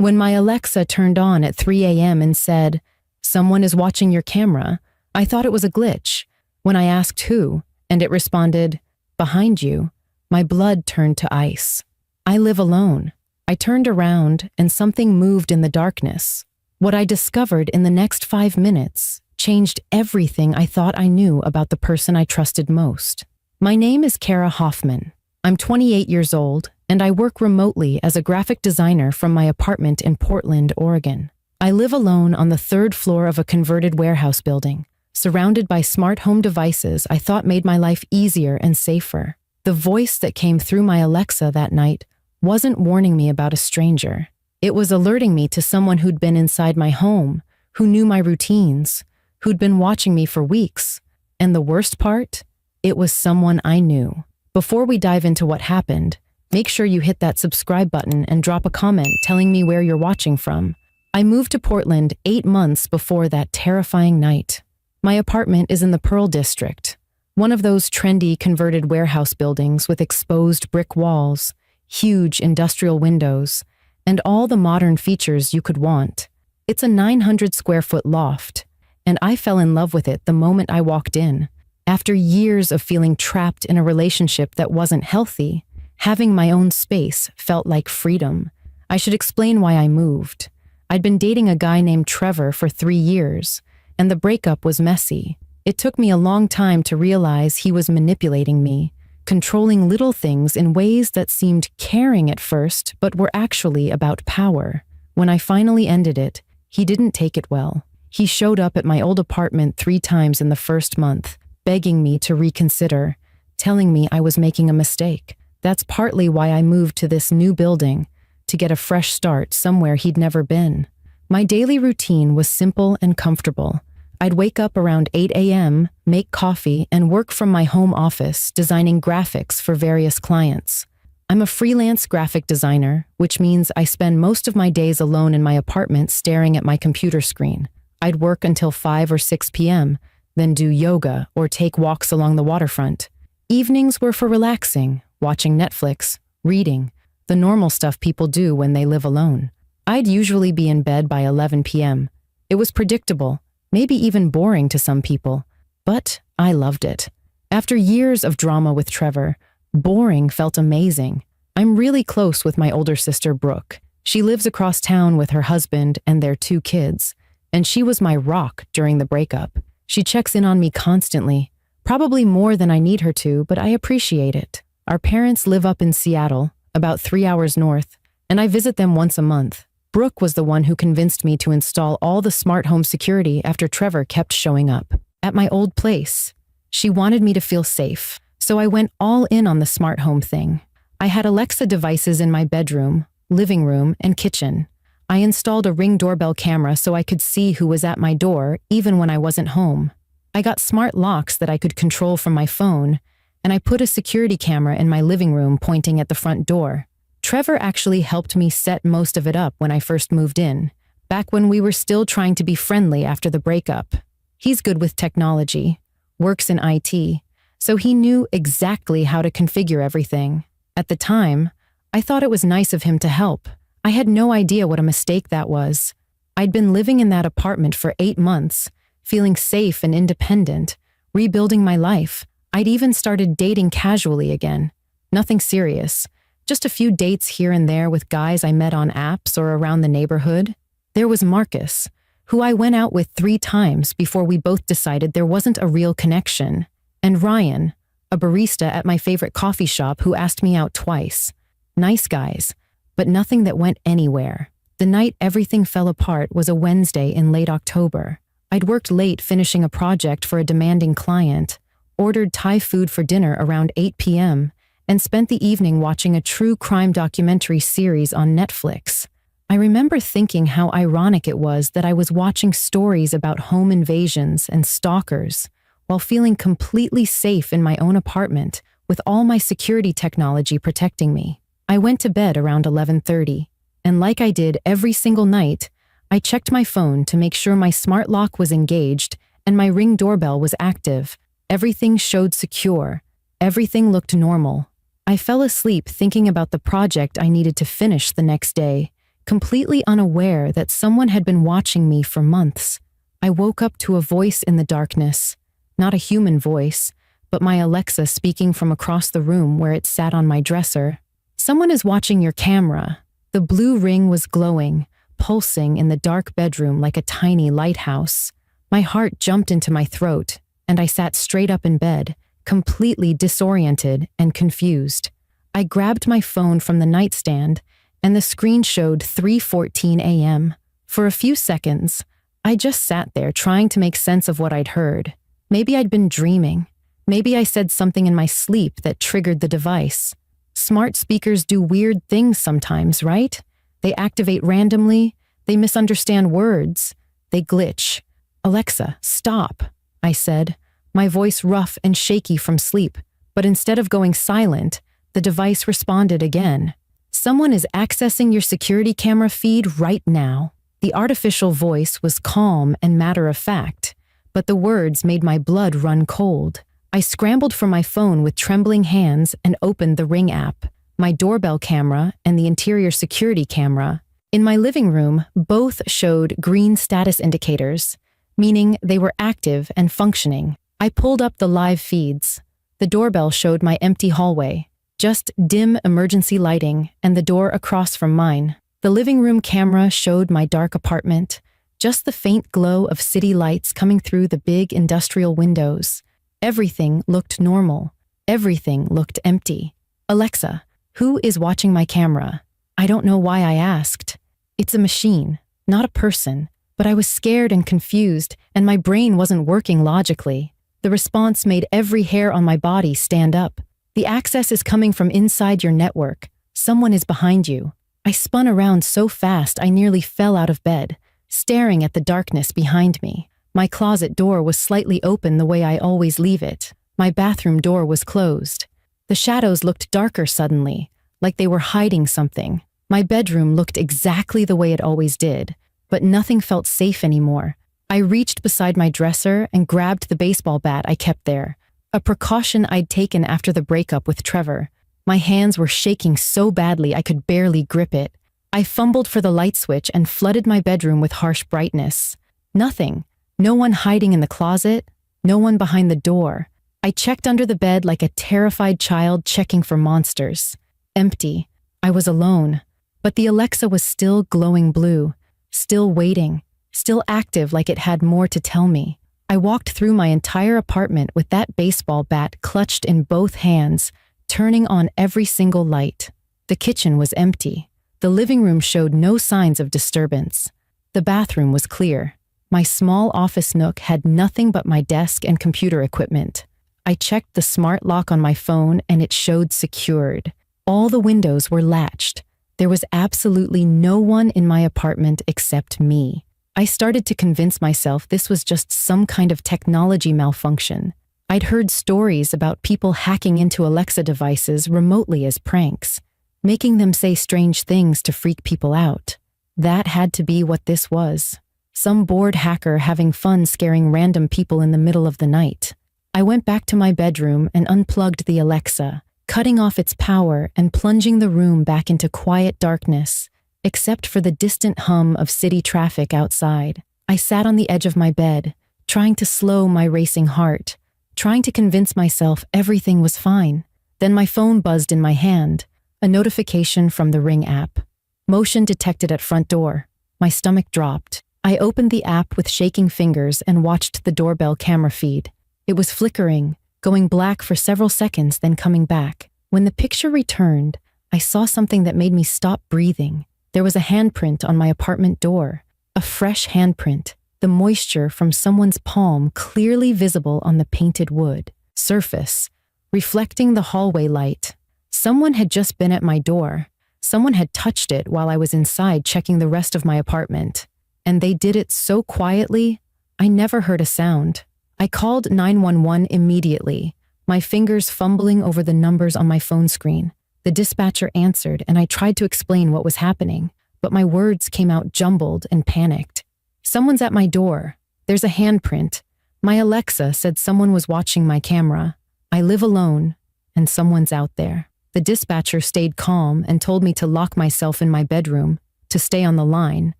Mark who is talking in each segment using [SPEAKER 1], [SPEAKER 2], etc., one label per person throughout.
[SPEAKER 1] When my Alexa turned on at 3 a.m. and said, "Someone is watching your camera," I thought it was a glitch. When I asked who, and it responded, "Behind you," my blood turned to ice. I live alone. I turned around and something moved in the darkness. What I discovered in the next 5 minutes changed everything I thought I knew about the person I trusted most. My name is Kara Hoffman. I'm 28 years old, and I work remotely as a graphic designer from my apartment in Portland, Oregon. I live alone on the 3rd floor of a converted warehouse building, surrounded by smart home devices I thought made my life easier and safer. The voice that came through my Alexa that night wasn't warning me about a stranger. It was alerting me to someone who'd been inside my home, who knew my routines, who'd been watching me for weeks. And the worst part? It was someone I knew. Before we dive into what happened, make sure you hit that subscribe button and drop a comment telling me where you're watching from. I moved to Portland 8 months before that terrifying night. My apartment is in the Pearl District, one of those trendy converted warehouse buildings with exposed brick walls, huge industrial windows, and all the modern features you could want. It's a 900 square foot loft, and I fell in love with it the moment I walked in. After years of feeling trapped in a relationship that wasn't healthy, having my own space felt like freedom. I should explain why I moved. I'd been dating a guy named Trevor for 3 years, and the breakup was messy. It took me a long time to realize he was manipulating me, controlling little things in ways that seemed caring at first, but were actually about power. When I finally ended it, he didn't take it well. He showed up at my old apartment 3 times in the first month, begging me to reconsider, telling me I was making a mistake. That's partly why I moved to this new building, to get a fresh start somewhere he'd never been. My daily routine was simple and comfortable. I'd wake up around 8 a.m., make coffee, and work from my home office designing graphics for various clients. I'm a freelance graphic designer, which means I spend most of my days alone in my apartment staring at my computer screen. I'd work until 5 or 6 p.m., then do yoga or take walks along the waterfront. Evenings were for relaxing, watching Netflix, reading, the normal stuff people do when they live alone. I'd usually be in bed by 11 p.m. It was predictable, maybe even boring to some people, but I loved it. After years of drama with Trevor, boring felt amazing. I'm really close with my older sister, Brooke. She lives across town with her husband and their 2 kids, and she was my rock during the breakup. She checks in on me constantly, probably more than I need her to, but I appreciate it. Our parents live up in Seattle, about 3 hours north, and I visit them once a month. Brooke was the one who convinced me to install all the smart home security after Trevor kept showing up. At my old place, she wanted me to feel safe, so I went all in on the smart home thing. I had Alexa devices in my bedroom, living room, and kitchen. I installed a Ring doorbell camera so I could see who was at my door even when I wasn't home. I got smart locks that I could control from my phone, and I put a security camera in my living room pointing at the front door. Trevor actually helped me set most of it up when I first moved in, back when we were still trying to be friendly after the breakup. He's good with technology, works in IT, so he knew exactly how to configure everything. At the time, I thought it was nice of him to help. I had no idea what a mistake that was. I'd been living in that apartment for 8 months, feeling safe and independent, rebuilding my life. I'd even started dating casually again. Nothing serious, just a few dates here and there with guys I met on apps or around the neighborhood. There was Marcus, who I went out with 3 times before we both decided there wasn't a real connection, and Ryan, a barista at my favorite coffee shop who asked me out twice. Nice guys, but nothing that went anywhere. The night everything fell apart was a Wednesday in late October. I'd worked late finishing a project for a demanding client, ordered Thai food for dinner around 8 p.m., and spent the evening watching a true crime documentary series on Netflix. I remember thinking how ironic it was that I was watching stories about home invasions and stalkers while feeling completely safe in my own apartment with all my security technology protecting me. I went to bed around 11:30, and like I did every single night, I checked my phone to make sure my smart lock was engaged and my Ring doorbell was active. Everything showed secure. Everything looked normal. I fell asleep thinking about the project I needed to finish the next day, completely unaware that someone had been watching me for months. I woke up to a voice in the darkness, not a human voice, but my Alexa speaking from across the room where it sat on my dresser. "Someone is watching your camera." The blue ring was glowing, pulsing in the dark bedroom like a tiny lighthouse. My heart jumped into my throat, and I sat straight up in bed, completely disoriented and confused. I grabbed my phone from the nightstand, and the screen showed 3:14 a.m. For a few seconds, I just sat there trying to make sense of what I'd heard. Maybe I'd been dreaming. Maybe I said something in my sleep that triggered the device. Smart speakers do weird things sometimes, right? They activate randomly, they misunderstand words, they glitch. "Alexa, stop," I said, my voice rough and shaky from sleep. But instead of going silent, the device responded again. "Someone is accessing your security camera feed right now." The artificial voice was calm and matter-of-fact, but the words made my blood run cold. I scrambled for my phone with trembling hands and opened the Ring app, my doorbell camera and the interior security camera. In my living room, both showed green status indicators, meaning they were active and functioning. I pulled up the live feeds. The doorbell showed my empty hallway, just dim emergency lighting and the door across from mine. The living room camera showed my dark apartment, just the faint glow of city lights coming through the big industrial windows. Everything looked normal. Everything looked empty. "Alexa, who is watching my camera?" I don't know why I asked. It's a machine, not a person, but I was scared and confused, and my brain wasn't working logically. The response made every hair on my body stand up. "The access is coming from inside your network. Someone is behind you." I spun around so fast I nearly fell out of bed, staring at the darkness behind me. My closet door was slightly open the way I always leave it. My bathroom door was closed. The shadows looked darker suddenly, like they were hiding something. My bedroom looked exactly the way it always did, but nothing felt safe anymore. I reached beside my dresser and grabbed the baseball bat I kept there, a precaution I'd taken after the breakup with Trevor. My hands were shaking so badly I could barely grip it. I fumbled for the light switch and flooded my bedroom with harsh brightness. Nothing. No one hiding in the closet. No one behind the door. I checked under the bed like a terrified child checking for monsters. Empty. I was alone. But the Alexa was still glowing blue, still waiting, still active like it had more to tell me. I walked through my entire apartment with that baseball bat clutched in both hands, turning on every single light. The kitchen was empty. The living room showed no signs of disturbance. The bathroom was clear. My small office nook had nothing but my desk and computer equipment. I checked the smart lock on my phone and it showed secured. All the windows were latched. There was absolutely no one in my apartment except me. I started to convince myself this was just some kind of technology malfunction. I'd heard stories about people hacking into Alexa devices remotely as pranks, making them say strange things to freak people out. That had to be what this was. Some bored hacker having fun scaring random people in the middle of the night. I went back to my bedroom and unplugged the Alexa, cutting off its power and plunging the room back into quiet darkness, except for the distant hum of city traffic outside. I sat on the edge of my bed, trying to slow my racing heart, trying to convince myself everything was fine. Then my phone buzzed in my hand, a notification from the Ring app. Motion detected at front door. My stomach dropped. I opened the app with shaking fingers and watched the doorbell camera feed. It was flickering, going black for several seconds, then coming back. When the picture returned, I saw something that made me stop breathing. There was a handprint on my apartment door, a fresh handprint, the moisture from someone's palm clearly visible on the painted wood surface, reflecting the hallway light. Someone had just been at my door. Someone had touched it while I was inside checking the rest of my apartment. And they did it so quietly, I never heard a sound. I called 911 immediately, my fingers fumbling over the numbers on my phone screen. The dispatcher answered, and I tried to explain what was happening, but my words came out jumbled and panicked. "Someone's at my door. There's a handprint. My Alexa said someone was watching my camera. I live alone, and someone's out there." The dispatcher stayed calm and told me to lock myself in my bedroom, to stay on the line,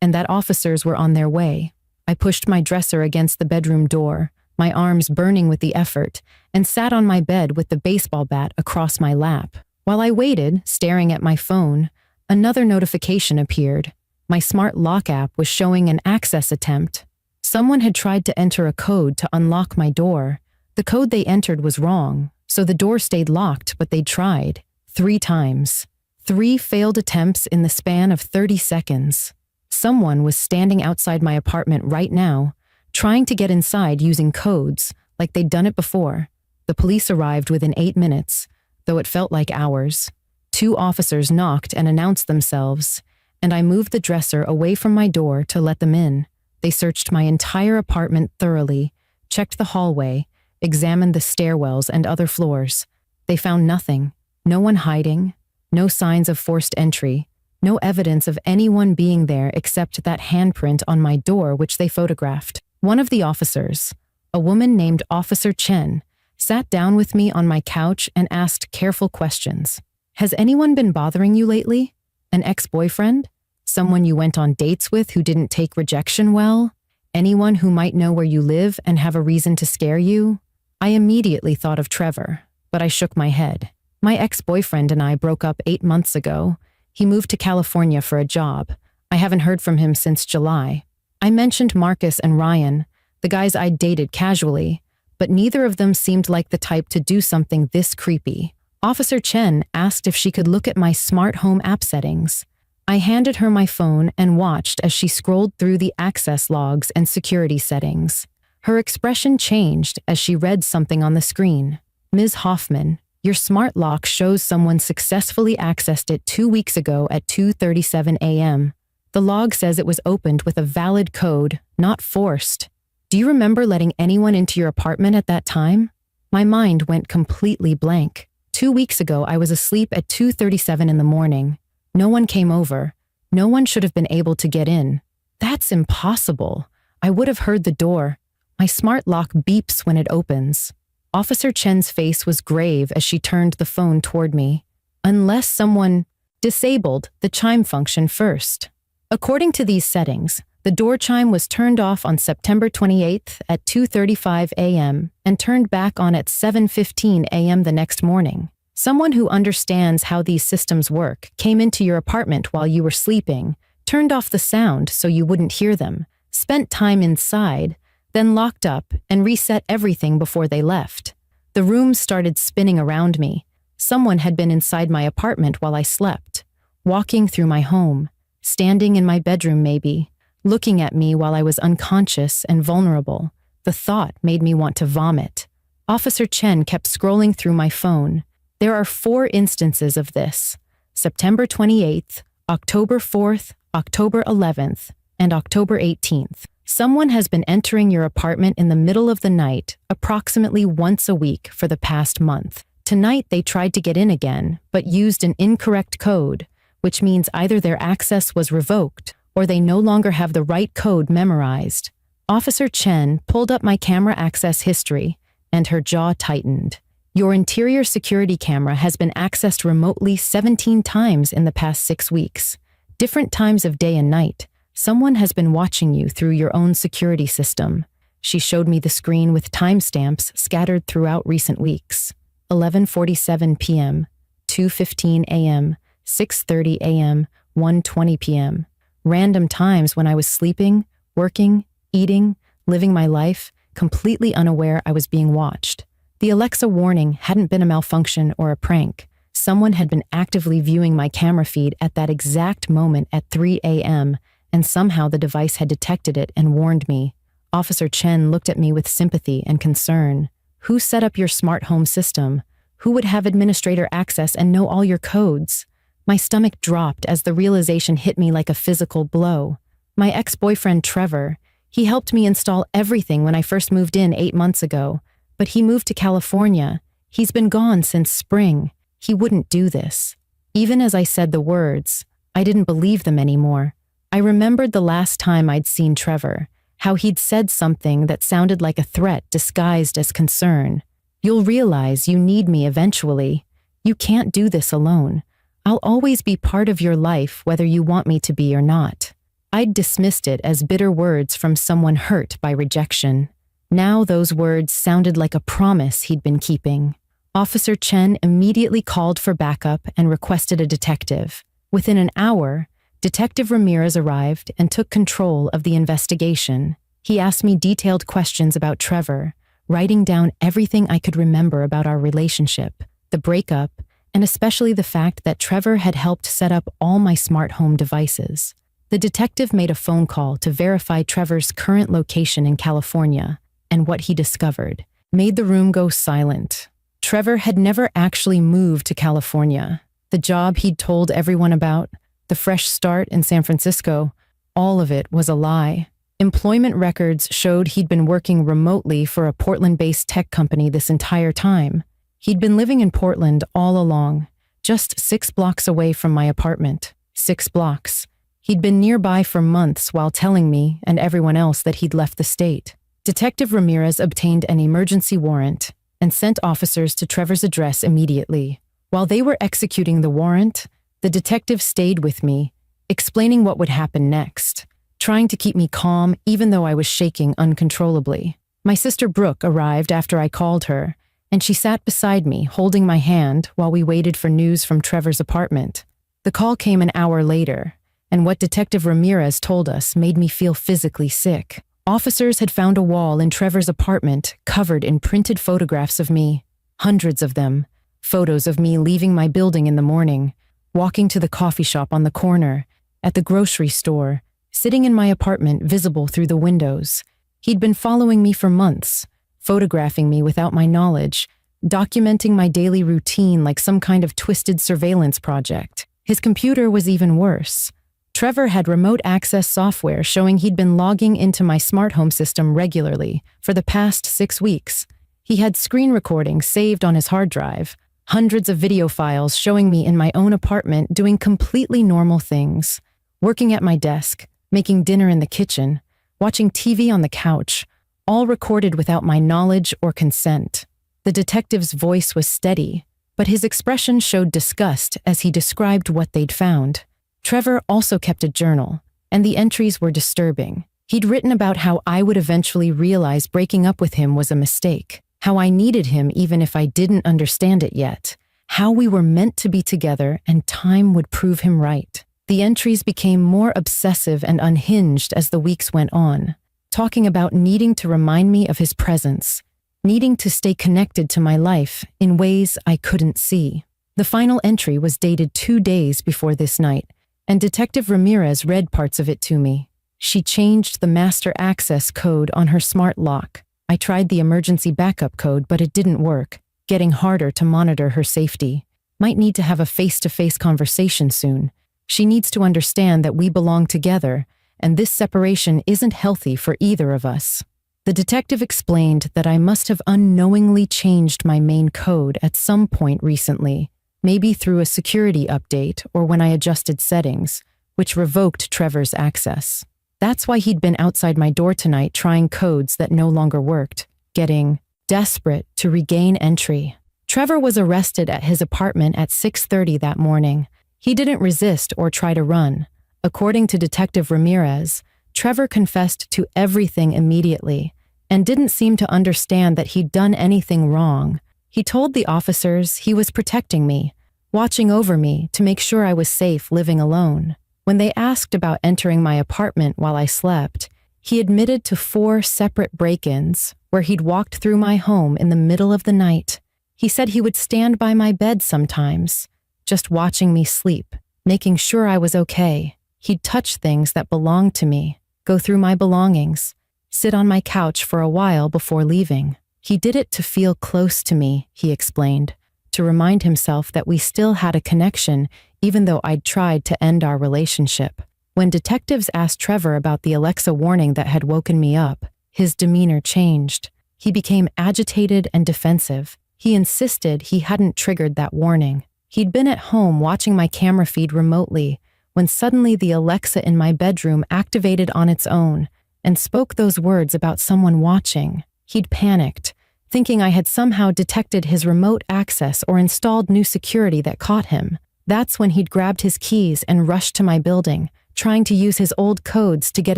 [SPEAKER 1] and that officers were on their way. I pushed my dresser against the bedroom door, my arms burning with the effort, and sat on my bed with the baseball bat across my lap. While I waited, staring at my phone, another notification appeared. My smart lock app was showing an access attempt. Someone had tried to enter a code to unlock my door. The code they entered was wrong, so the door stayed locked, but they tried 3 times. 3 failed attempts in the span of 30 seconds. Someone was standing outside my apartment right now, trying to get inside using codes, like they'd done it before. The police arrived within 8 minutes, though it felt like hours. 2 officers knocked and announced themselves, and I moved the dresser away from my door to let them in. They searched my entire apartment thoroughly, checked the hallway, examined the stairwells and other floors. They found nothing. No one hiding, no signs of forced entry, no evidence of anyone being there except that handprint on my door which they photographed. One of the officers, a woman named Officer Chen, sat down with me on my couch and asked careful questions. "Has anyone been bothering you lately? An ex-boyfriend? Someone you went on dates with who didn't take rejection well? Anyone who might know where you live and have a reason to scare you?" I immediately thought of Trevor, but I shook my head. My ex-boyfriend and I broke up 8 months ago. He moved to California for a job. I haven't heard from him since July. I mentioned Marcus and Ryan, the guys I'd dated casually, but neither of them seemed like the type to do something this creepy. Officer Chen asked if she could look at my smart home app settings. I handed her my phone and watched as she scrolled through the access logs and security settings. Her expression changed as she read something on the screen. "Ms. Hoffman, your smart lock shows someone successfully accessed it 2 weeks ago at 2:37 a.m. The log says it was opened with a valid code, not forced. Do you remember letting anyone into your apartment at that time?" My mind went completely blank. 2 weeks ago, I was asleep at 2:37 in the morning. No one came over. No one should have been able to get in. That's impossible. I would have heard the door. My smart lock beeps when it opens. Officer Chen's face was grave as she turned the phone toward me. "Unless someone disabled the chime function first." According to these settings, the door chime was turned off on September 28th at 2:35 a.m. and turned back on at 7:15 a.m. the next morning. Someone who understands how these systems work came into your apartment while you were sleeping, turned off the sound so you wouldn't hear them, spent time inside, then locked up and reset everything before they left. The room started spinning around me. Someone had been inside my apartment while I slept, walking through my home, standing in my bedroom maybe, looking at me while I was unconscious and vulnerable. The thought made me want to vomit. Officer Chen kept scrolling through my phone. There are 4 instances of this: September 28th, October 4th, October 11th, and October 18th. Someone has been entering your apartment in the middle of the night, approximately once a week for the past month. Tonight they tried to get in again, but used an incorrect code, which means either their access was revoked or they no longer have the right code memorized. Officer Chen pulled up my camera access history, and her jaw tightened. Your interior security camera has been accessed remotely 17 times in the past 6 weeks. Different times of day and night. Someone has been watching you through your own security system. She showed me the screen with timestamps scattered throughout recent weeks. 11:47 p.m., 2:15 a.m., 6:30 a.m., 1:20 p.m. Random times when I was sleeping, working, eating, living my life, completely unaware I was being watched. The Alexa warning hadn't been a malfunction or a prank. Someone had been actively viewing my camera feed at that exact moment at 3 a.m., and somehow the device had detected it and warned me. Officer Chen looked at me with sympathy and concern. Who set up your smart home system? Who would have administrator access and know all your codes? My stomach dropped as the realization hit me like a physical blow. My ex-boyfriend Trevor, he helped me install everything when I first moved in 8 months ago, but he moved to California. He's been gone since spring. He wouldn't do this. Even as I said the words, I didn't believe them anymore. I remembered the last time I'd seen Trevor, how he'd said something that sounded like a threat disguised as concern. "You'll realize you need me eventually. You can't do this alone. I'll always be part of your life whether you want me to be or not. I'd dismissed it as bitter words from someone hurt by rejection. Now those words sounded like a promise he'd been keeping. Officer Chen immediately called for backup and requested a detective. Within an hour, Detective Ramirez arrived and took control of the investigation. He asked me detailed questions about Trevor, writing down everything I could remember about our relationship, the breakup, and especially the fact that Trevor had helped set up all my smart home devices. The detective made a phone call to verify Trevor's current location in California, and what he discovered made the room go silent. Trevor had never actually moved to California. The job he'd told everyone about, the fresh start in San Francisco, all of it was a lie. Employment records showed he'd been working remotely for a Portland-based tech company this entire time. He'd been living in Portland all along, just 6 blocks away from my apartment. 6 blocks. He'd been nearby for months while telling me and everyone else that he'd left the state. Detective Ramirez obtained an emergency warrant and sent officers to Trevor's address immediately. While they were executing the warrant, the detective stayed with me, explaining what would happen next, trying to keep me calm even though I was shaking uncontrollably. My sister Brooke arrived after I called her, and she sat beside me, holding my hand while we waited for news from Trevor's apartment. The call came an hour later, and what Detective Ramirez told us made me feel physically sick. Officers had found a wall in Trevor's apartment covered in printed photographs of me, hundreds of them, photos of me leaving my building in the morning, walking to the coffee shop on the corner, at the grocery store, sitting in my apartment visible through the windows. He'd been following me for months, photographing me without my knowledge, documenting my daily routine like some kind of twisted surveillance project. His computer was even worse. Trevor had remote access software showing he'd been logging into my smart home system regularly for the past 6 weeks. He had screen recordings saved on his hard drive, hundreds of video files showing me in my own apartment doing completely normal things, working at my desk, making dinner in the kitchen, watching TV on the couch, all recorded without my knowledge or consent. The detective's voice was steady, but his expression showed disgust as he described what they'd found. Trevor also kept a journal, and the entries were disturbing. He'd written about how I would eventually realize breaking up with him was a mistake, how I needed him even if I didn't understand it yet, how we were meant to be together and time would prove him right. The entries became more obsessive and unhinged as the weeks went on, talking about needing to remind me of his presence, needing to stay connected to my life in ways I couldn't see. The final entry was dated 2 days before this night, and Detective Ramirez read parts of it to me. She changed the master access code on her smart lock. I tried the emergency backup code, but it didn't work, getting harder to monitor her safety. Might need to have a face-to-face conversation soon. She needs to understand that we belong together, and this separation isn't healthy for either of us. The detective explained that I must have unknowingly changed my main code at some point recently, maybe through a security update or when I adjusted settings, which revoked Trevor's access. That's why he'd been outside my door tonight trying codes that no longer worked, getting desperate to regain entry. Trevor was arrested at his apartment at 6:30 that morning. He didn't resist or try to run. According to Detective Ramirez, Trevor confessed to everything immediately and didn't seem to understand that he'd done anything wrong. He told the officers he was protecting me, watching over me to make sure I was safe living alone. When they asked about entering my apartment while I slept, he admitted to 4 separate break-ins where he'd walked through my home in the middle of the night. He said he would stand by my bed sometimes, just watching me sleep, making sure I was okay. He'd touch things that belonged to me, go through my belongings, sit on my couch for a while before leaving. He did it to feel close to me, he explained, to remind himself that we still had a connection even though I'd tried to end our relationship. When detectives asked Trevor about the Alexa warning that had woken me up, his demeanor changed. He became agitated and defensive. He insisted he hadn't triggered that warning. He'd been at home watching my camera feed remotely when suddenly the Alexa in my bedroom activated on its own and spoke those words about someone watching. He'd panicked, thinking I had somehow detected his remote access or installed new security that caught him. That's when he'd grabbed his keys and rushed to my building, trying to use his old codes to get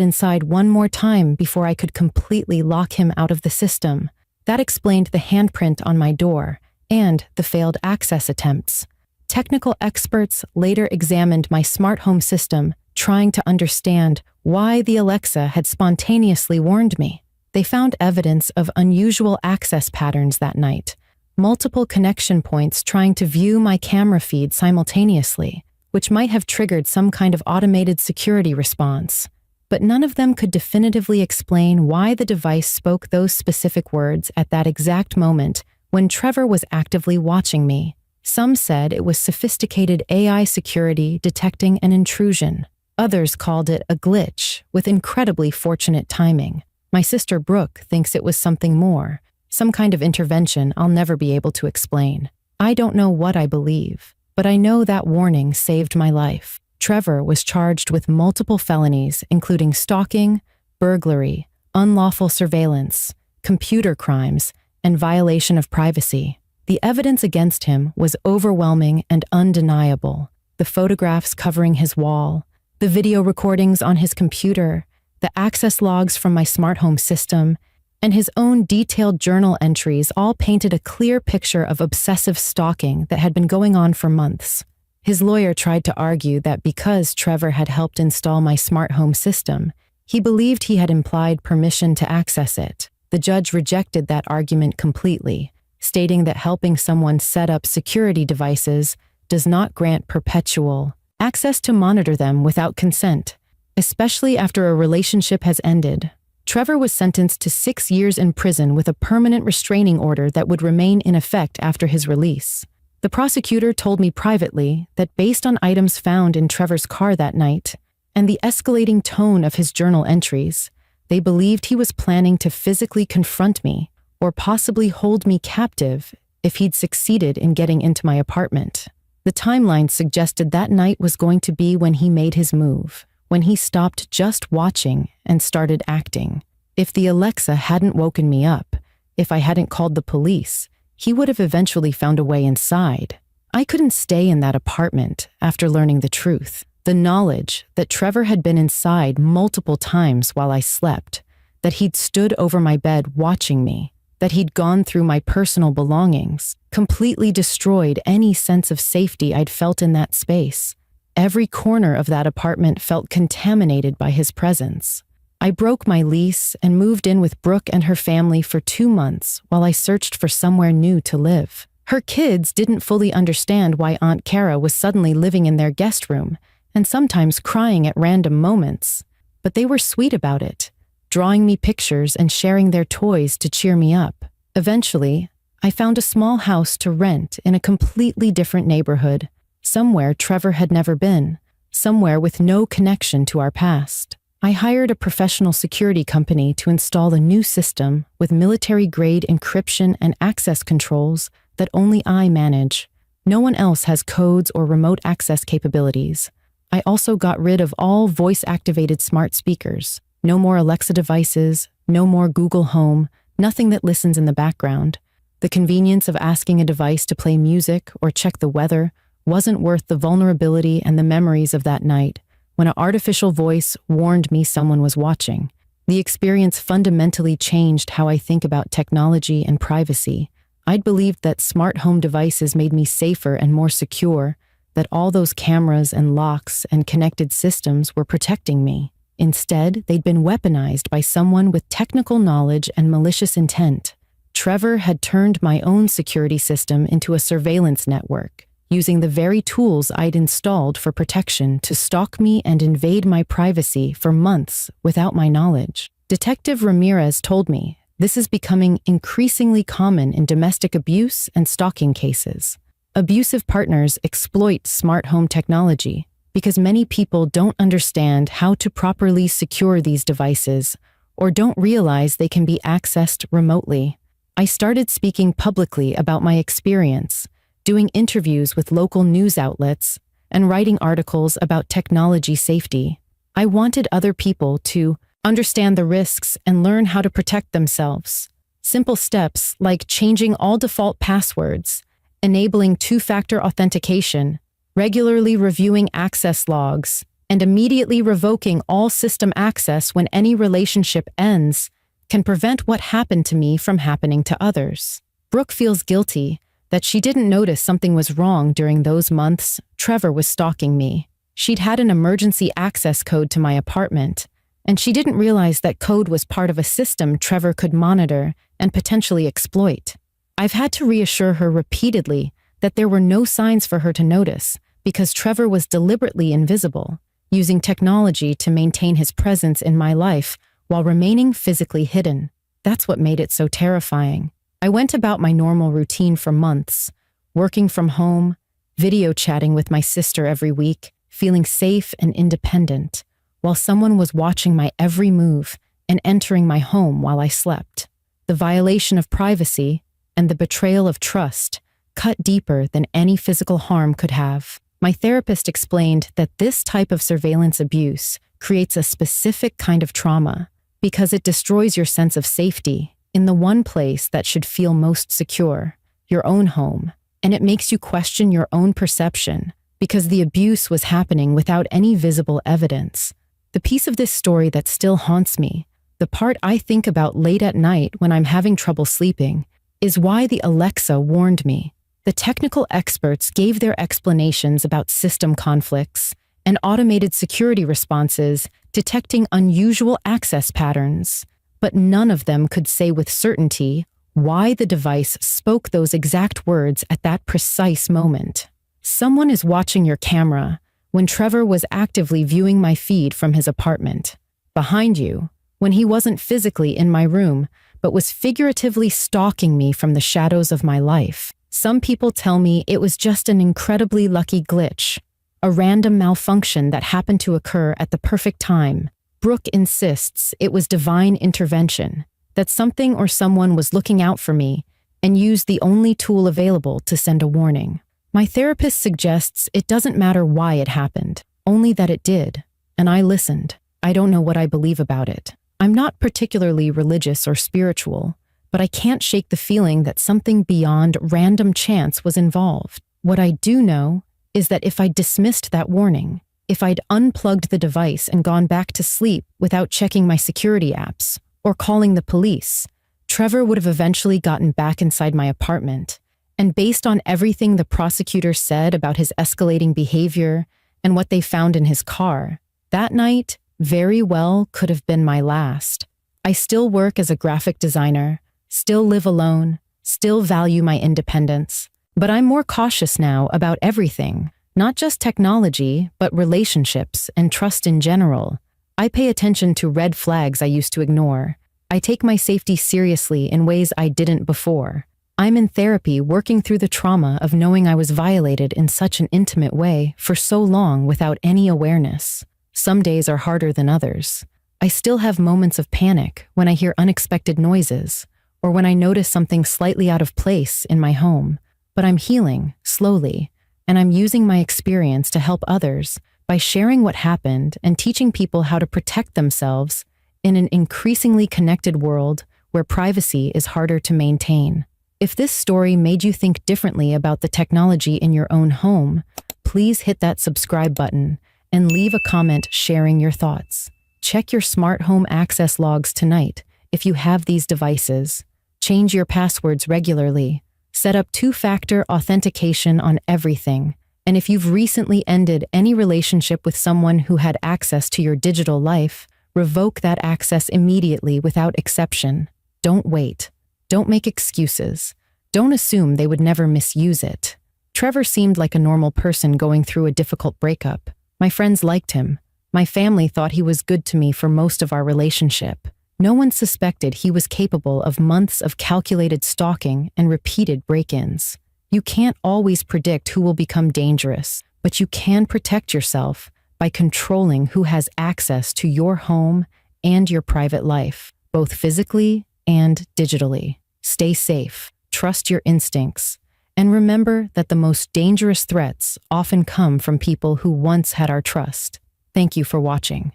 [SPEAKER 1] inside one more time before I could completely lock him out of the system. That explained the handprint on my door and the failed access attempts. Technical experts later examined my smart home system, trying to understand why the Alexa had spontaneously warned me. They found evidence of unusual access patterns that night, multiple connection points trying to view my camera feed simultaneously, which might have triggered some kind of automated security response. But none of them could definitively explain why the device spoke those specific words at that exact moment when Trevor was actively watching me. Some said it was sophisticated AI security detecting an intrusion. Others called it a glitch with incredibly fortunate timing. My sister Brooke thinks it was something more, some kind of intervention I'll never be able to explain. I don't know what I believe, but I know that warning saved my life. Trevor was charged with multiple felonies, including stalking, burglary, unlawful surveillance, computer crimes, and violation of privacy. The evidence against him was overwhelming and undeniable. The photographs covering his wall, the video recordings on his computer, the access logs from my smart home system, and his own detailed journal entries all painted a clear picture of obsessive stalking that had been going on for months. His lawyer tried to argue that because Trevor had helped install my smart home system, he believed he had implied permission to access it. The judge rejected that argument completely, stating that helping someone set up security devices does not grant perpetual access to monitor them without consent, especially after a relationship has ended. Trevor was sentenced to 6 years in prison with a permanent restraining order that would remain in effect after his release. The prosecutor told me privately that based on items found in Trevor's car that night and the escalating tone of his journal entries, they believed he was planning to physically confront me or possibly hold me captive if he'd succeeded in getting into my apartment. The timeline suggested that night was going to be when he made his move, when he stopped just watching and started acting. If the Alexa hadn't woken me up, if I hadn't called the police, he would have eventually found a way inside. I couldn't stay in that apartment after learning the truth. The knowledge that Trevor had been inside multiple times while I slept, that he'd stood over my bed watching me, that he'd gone through my personal belongings, completely destroyed any sense of safety I'd felt in that space. Every corner of that apartment felt contaminated by his presence. I broke my lease and moved in with Brooke and her family for 2 months while I searched for somewhere new to live. Her kids didn't fully understand why Aunt Kara was suddenly living in their guest room and sometimes crying at random moments, but they were sweet about it, drawing me pictures and sharing their toys to cheer me up. Eventually, I found a small house to rent in a completely different neighborhood, somewhere Trevor had never been, somewhere with no connection to our past. I hired a professional security company to install a new system with military-grade encryption and access controls that only I manage. No one else has codes or remote access capabilities. I also got rid of all voice-activated smart speakers. No more Alexa devices, no more Google Home, nothing that listens in the background. The convenience of asking a device to play music or check the weather wasn't worth the vulnerability and the memories of that night when an artificial voice warned me someone was watching. The experience fundamentally changed how I think about technology and privacy. I'd believed that smart home devices made me safer and more secure, that all those cameras and locks and connected systems were protecting me. Instead, they'd been weaponized by someone with technical knowledge and malicious intent. Trevor had turned my own security system into a surveillance network, using the very tools I'd installed for protection to stalk me and invade my privacy for months without my knowledge. Detective Ramirez told me this is becoming increasingly common in domestic abuse and stalking cases. Abusive partners exploit smart home technology because many people don't understand how to properly secure these devices or don't realize they can be accessed remotely. I started speaking publicly about my experience, doing interviews with local news outlets, and writing articles about technology safety. I wanted other people to understand the risks and learn how to protect themselves. Simple steps like changing all default passwords, enabling 2-factor authentication, regularly reviewing access logs, and immediately revoking all system access when any relationship ends can prevent what happened to me from happening to others. Brooke feels guilty that she didn't notice something was wrong during those months Trevor was stalking me. She'd had an emergency access code to my apartment, and she didn't realize that code was part of a system Trevor could monitor and potentially exploit. I've had to reassure her repeatedly that there were no signs for her to notice because Trevor was deliberately invisible, using technology to maintain his presence in my life while remaining physically hidden. That's what made it so terrifying. I went about my normal routine for months, working from home, video chatting with my sister every week, feeling safe and independent, while someone was watching my every move and entering my home while I slept. The violation of privacy and the betrayal of trust cut deeper than any physical harm could have. My therapist explained that this type of surveillance abuse creates a specific kind of trauma because it destroys your sense of safety in the one place that should feel most secure, your own home, and it makes you question your own perception because the abuse was happening without any visible evidence. The piece of this story that still haunts me, the part I think about late at night when I'm having trouble sleeping, is why the Alexa warned me. The technical experts gave their explanations about system conflicts and automated security responses detecting unusual access patterns, but none of them could say with certainty why the device spoke those exact words at that precise moment. Someone is watching your camera when Trevor was actively viewing my feed from his apartment. Behind you, when he wasn't physically in my room, but was figuratively stalking me from the shadows of my life. Some people tell me it was just an incredibly lucky glitch, a random malfunction that happened to occur at the perfect time. Brooke insists it was divine intervention, that something or someone was looking out for me and used the only tool available to send a warning. My therapist suggests it doesn't matter why it happened, only that it did, and I listened. I don't know what I believe about it. I'm not particularly religious or spiritual, but I can't shake the feeling that something beyond random chance was involved. What I do know is that if I dismissed that warning, if I'd unplugged the device and gone back to sleep without checking my security apps or calling the police, Trevor would have eventually gotten back inside my apartment. And based on everything the prosecutor said about his escalating behavior and what they found in his car, that night very well could have been my last. I still work as a graphic designer, still live alone, still value my independence, but I'm more cautious now about everything, not just technology, but relationships and trust in general. I pay attention to red flags I used to ignore. I take my safety seriously in ways I didn't before. I'm in therapy working through the trauma of knowing I was violated in such an intimate way for so long without any awareness. Some days are harder than others. I still have moments of panic when I hear unexpected noises or when I notice something slightly out of place in my home. But I'm healing, slowly, and I'm using my experience to help others by sharing what happened and teaching people how to protect themselves in an increasingly connected world where privacy is harder to maintain. If this story made you think differently about the technology in your own home, please hit that subscribe button and leave a comment sharing your thoughts. Check your smart home access logs tonight if you have these devices. Change your passwords regularly. Set up two-factor authentication on everything. And if you've recently ended any relationship with someone who had access to your digital life, revoke that access immediately without exception. Don't wait. Don't make excuses. Don't assume they would never misuse it. Trevor seemed like a normal person going through a difficult breakup. My friends liked him. My family thought he was good to me for most of our relationship. No one suspected he was capable of months of calculated stalking and repeated break-ins. You can't always predict who will become dangerous, but you can protect yourself by controlling who has access to your home and your private life, both physically and digitally. Stay safe, trust your instincts, and remember that the most dangerous threats often come from people who once had our trust. Thank you for watching.